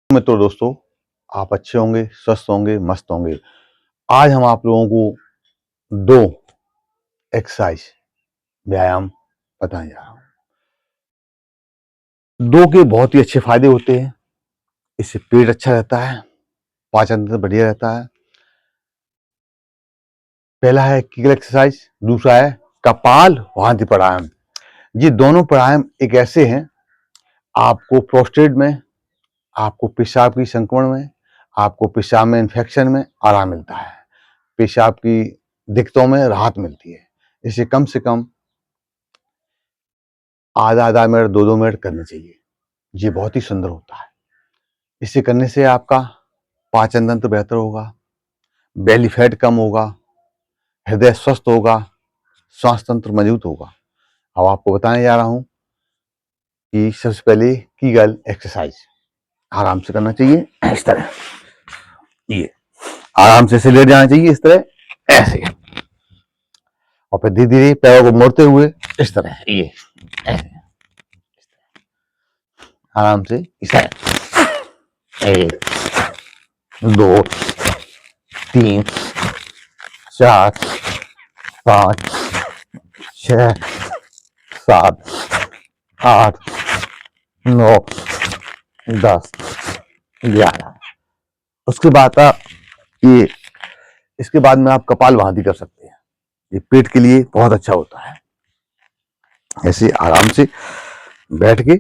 मित्रों दोस्तों, आप अच्छे होंगे, स्वस्थ होंगे, मस्त होंगे। आज हम आप लोगों को 2 एक्सरसाइज व्यायाम बताने जा रहा हूँ। 2 के बहुत ही अच्छे फायदे होते हैं। इससे पेट अच्छा रहता है, पाचन तंत्र बढ़िया रहता है। पहला है कीगल एक्सरसाइज, दूसरा है कपालभाति प्राणायाम। ये दोनों प्राणायाम एक ऐसे हैं, आपको प्रोस्टेट में, आपको पेशाब की संक्रमण में, आपको पेशाब में इन्फेक्शन में आराम मिलता है। पेशाब की दिक्कतों में राहत मिलती है। इसे कम से कम आधा मिनट 2 मिनट करने चाहिए। ये बहुत ही सुंदर होता है। इसे करने से आपका पाचन तंत्र बेहतर होगा, बेली फैट कम होगा, हृदय स्वस्थ होगा, श्वास तंत्र मजबूत होगा। अब आपको बताने जा रहा हूं कि सबसे पहले कीगल एक्सरसाइज आराम से करना चाहिए, इस तरह। ये आराम से लेट जाना चाहिए, इस तरह, ऐसे। और फिर धीरे धीरे पैरों को मोड़ते हुए इस तरह, ये ऐसे आराम से, इस तरह। 1 2 3 4 5 6 7 8 9 10 11। उसके बाद ये इसके बाद में आप कपालभाति कर सकते हैं। ये पेट के लिए बहुत अच्छा होता है। ऐसे आराम से बैठ के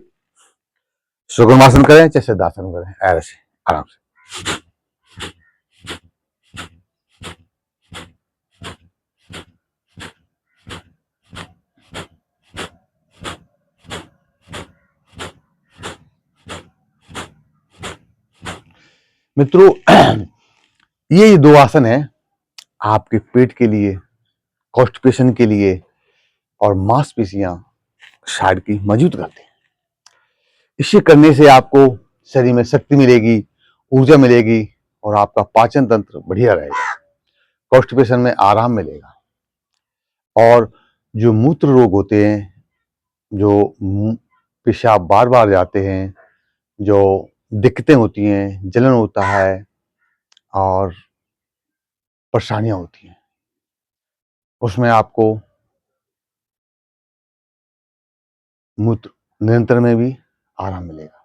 सुगमासन करें, चाहे सिद्धासन करें, ऐसे आराम से। मित्रों, ये 2 आसन है आपके पेट के लिए, कॉन्स्टिपेशन के लिए और मांसपेशियां शारीर की मजबूत करते हैं। इसे करने से आपको शरीर में शक्ति मिलेगी, ऊर्जा मिलेगी और आपका पाचन तंत्र बढ़िया रहेगा, कॉन्स्टिपेशन में आराम मिलेगा। और जो मूत्र रोग होते हैं, जो पेशाब बार बार जाते हैं, जो दिक्कतें होती हैं, जलन होता है और परेशानियां होती हैं, उसमें आपको मूत्र नियंत्रण में भी आराम मिलेगा।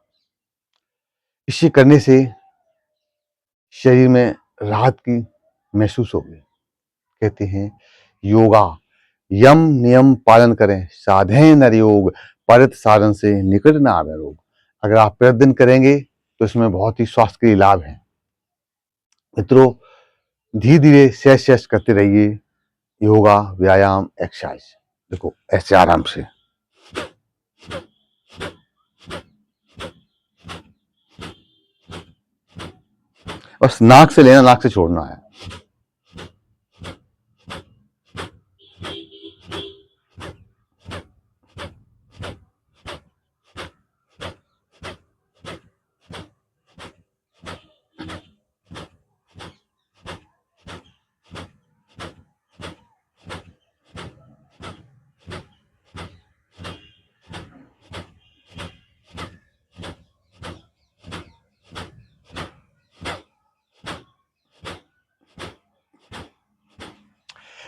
इसे करने से शरीर में राहत की महसूस होगी। कहते हैं योगा यम नियम पालन करें, साधे नर योग, परत साधन से निकट न आवे रोग। अगर आप प्रतिदिन करेंगे तो इसमें बहुत ही स्वास्थ्य के लाभ हैं। मित्रों, धीरे धीरे सहज सहज करते रहिए योगा, व्यायाम, एक्सरसाइज। देखो ऐसे आराम से, बस नाक से लेना, नाक से छोड़ना है।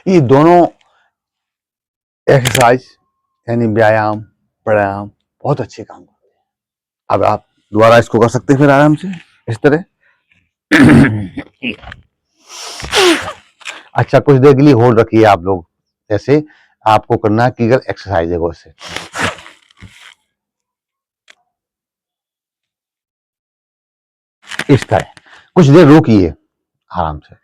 ये दोनों एक्सरसाइज यानी व्यायाम, प्राणायाम बहुत अच्छे काम करते हैं। अब आप दोबारा इसको कर सकते हैं, फिर आराम से इस तरह। अच्छा, कुछ देर के लिए होल्ड रखिए आप लोग। जैसे आपको करना है कीगल एक्सरसाइज है, वैसे इस तरह कुछ देर रोकिए आराम से।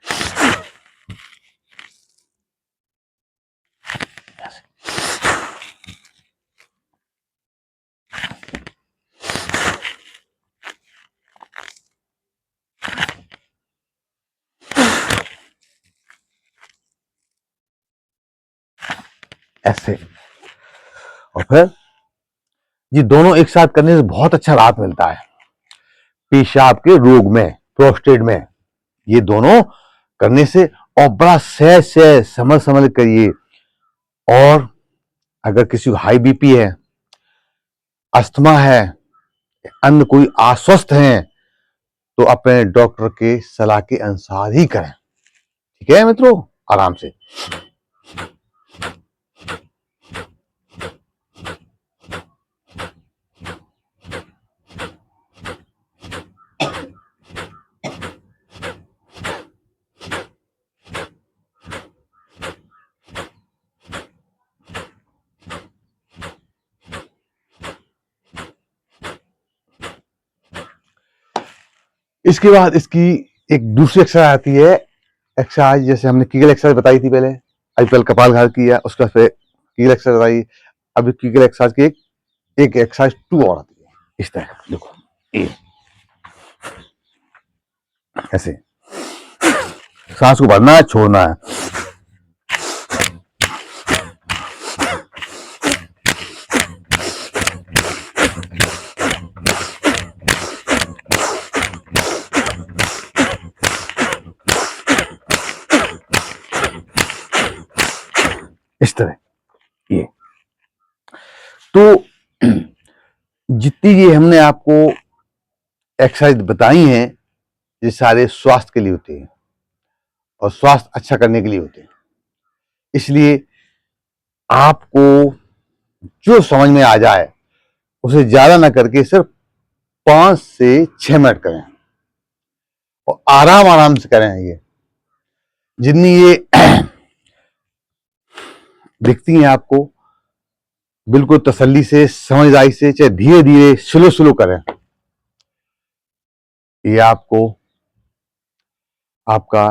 ऐसे। और फिर ये दोनों एक साथ करने से बहुत अच्छा राहत मिलता है पेशाब के रोग में, प्रोस्टेट में। ये दोनों करने से, और बड़ा सहज सहज समझ समझ करिए। और अगर किसी को हाई बीपी है, अस्थमा है, अन्य कोई अस्वस्थ है, तो अपने डॉक्टर के सलाह के अनुसार ही करें। ठीक है मित्रों, आराम से। इसके बाद इसकी एक दूसरी एक्सरसाइज आती है। एक्सरसाइज जैसे हमने कीगल एक्सरसाइज बताई थी पहले, आजकल कपालभाति किया, उसके बाद फिर कीगल एक्सरसाइज बताई। अब कीगल एक्सरसाइज की एक एक्सरसाइज 2 और आती है इस तरह। देखो ये ऐसे सांस को भरना है, छोड़ना है। इस तरह ये। तो जितनी ये हमने आपको एक्सरसाइज बताई हैं, ये सारे स्वास्थ्य के लिए होते हैं और स्वास्थ्य अच्छा करने के लिए होते हैं। इसलिए आपको जो समझ में आ जाए उसे ज्यादा ना करके सिर्फ 5 से 6 मिनट करें और आराम आराम से करें। ये जितनी ये दिखती हैं आपको, बिल्कुल तसल्ली से, समझदारी से, चाहे धीरे धीरे स्लो स्लो करें। ये आपको आपका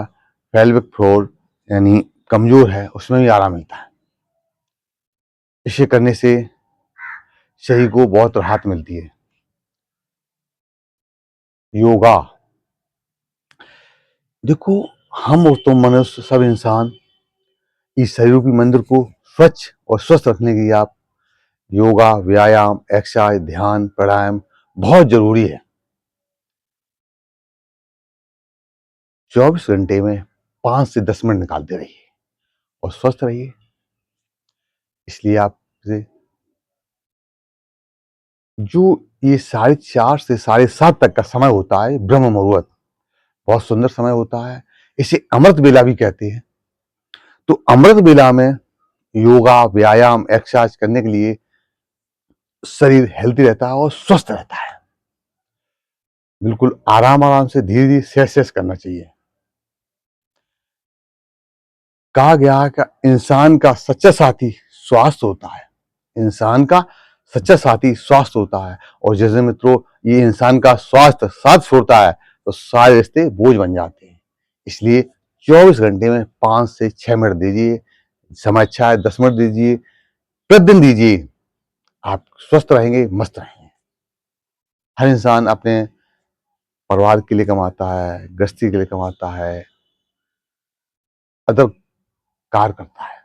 पेल्विक फ्लोर यानी कमजोर है उसमें भी आराम मिलता है। इसे करने से शरीर को बहुत राहत मिलती है। योगा, देखो हम और तुम मनुष्य सब इंसान इस शरीर की मंदिर को स्वच्छ और स्वस्थ रखने के लिए आप योगा, व्यायाम, एक्सरसाइज, ध्यान, प्राणायाम बहुत जरूरी है। 24 घंटे में 5 से 10 मिनट निकालते रहिए और स्वस्थ रहिए। इसलिए आप जो ये 4:30 से 7:30 तक का समय होता है, ब्रह्म मुहूर्त, बहुत सुंदर समय होता है। इसे अमृत बेला भी कहते हैं। तो अमृत बेला में योगा, व्यायाम, एक्सरसाइज करने के लिए शरीर हेल्दी रहता है और स्वस्थ रहता है। बिल्कुल आराम आराम से, धीरे धीरे, सहज सहज करना चाहिए। कहा गया है कि इंसान का सच्चा साथी स्वास्थ्य होता है। इंसान का सच्चा साथी स्वास्थ्य होता है। और जैसे मित्रों, ये इंसान का स्वास्थ्य साथ छोड़ता है तो सारे रिश्ते बोझ बन जाते हैं। इसलिए 24 घंटे में 5 से 6 मिनट दीजिए। समय अच्छा है 10 मिनट दीजिए, प्रतिदिन दीजिए। आप स्वस्थ रहेंगे, मस्त रहेंगे। हर इंसान अपने परिवार के लिए कमाता है, गृहस्थी के लिए कमाता है, अदर कार्य करता है।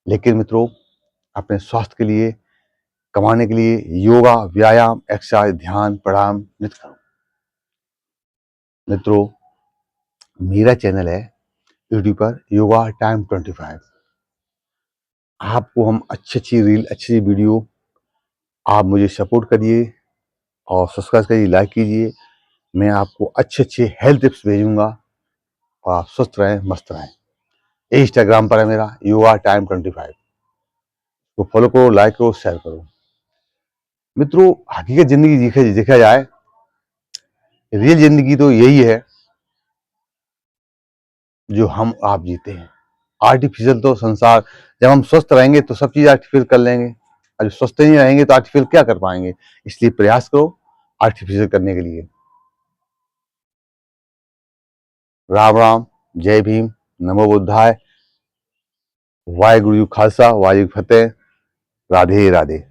लेकिन मित्रों, अपने स्वास्थ्य के लिए, कमाने के लिए योगा, व्यायाम, एक्सरसाइज, ध्यान, प्राणायाम नित्य करो। मित्रों, मेरा चैनल है यूट्यूब पर योगा टाइम 25। आपको हम अच्छी अच्छी रील, अच्छी वीडियो, आप मुझे सपोर्ट करिए और सब्सक्राइब करिए, लाइक कीजिए। मैं आपको अच्छे अच्छे हेल्थ टिप्स भेजूंगा और आप स्वस्थ रहें, मस्त रहें। ये इंस्टाग्राम पर है मेरा योगा टाइम 25। तो फॉलो करो, लाइक करो, शेयर करो। मित्रों, हकीकत जिंदगी देखा जाए, रियल जिंदगी तो यही है जो हम आप जीते हैं। आर्टिफिशियल तो संसार, जब हम स्वस्थ रहेंगे तो सब चीज आर्टिफिशियल कर लेंगे, और स्वस्थ नहीं रहेंगे तो आर्टिफिशियल क्या कर पाएंगे। इसलिए प्रयास करो आर्टिफिशियल करने के लिए। राम राम, जय भीम, नमो बुद्धाय, वाहेगुरु जी खालसा, वाहेगुरु फतेह, राधे राधे।